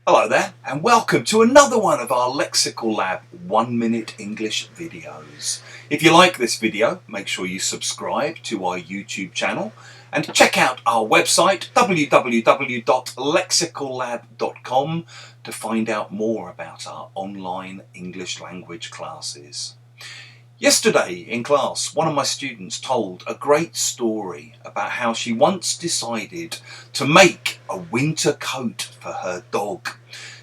Hello there and welcome to another one of our Lexical Lab 1 minute English videos. If you like this video, make sure you subscribe to our YouTube channel and check out our website www.lexicallab.com to find out more about our online English language classes. Yesterday in class, one of my students told a great story about how she once decided to make a winter coat for her dog.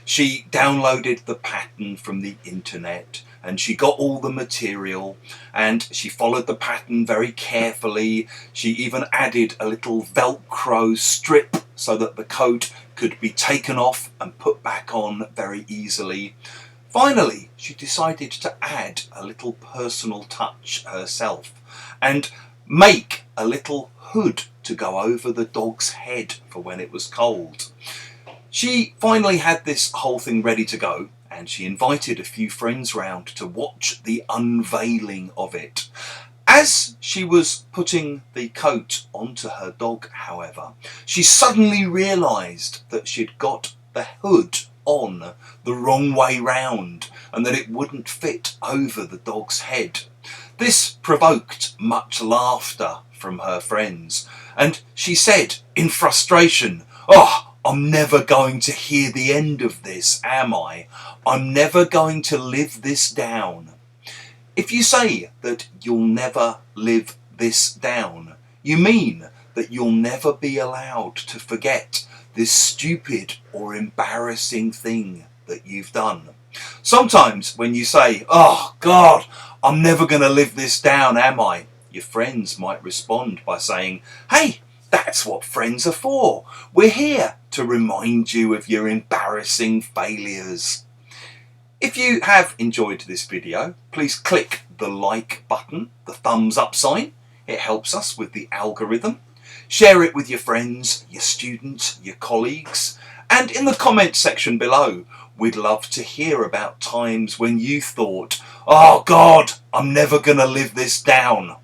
She downloaded the pattern from the internet and she got all the material and she followed the pattern very carefully. She even added a little Velcro strip so that the coat could be taken off and put back on very easily. Finally, she decided to add a little personal touch herself and make a little hood to go over the dog's head for when it was cold. She finally had this whole thing ready to go and she invited a few friends round to watch the unveiling of it. As she was putting the coat onto her dog, however, she suddenly realised that she'd got the hood on the wrong way round and that it wouldn't fit over the dog's head. This provoked much laughter from her friends and she said in frustration, "Oh, I'm never going to hear the end of this, am I? I'm never going to live this down." If you say that you'll never live this down, you mean that you'll never be allowed to forget this stupid or embarrassing thing that you've done. Sometimes when you say, "Oh God, I'm never going to live this down, am I?" your friends might respond by saying, "Hey, that's what friends are for. We're here to remind you of your embarrassing failures." If you have enjoyed this video, please click the like button, the thumbs up sign. It helps us with the algorithm. Share it with your friends, your students, your colleagues, and in the comment section below, we'd love to hear about times when you thought, "Oh God, I'm never going to live this down."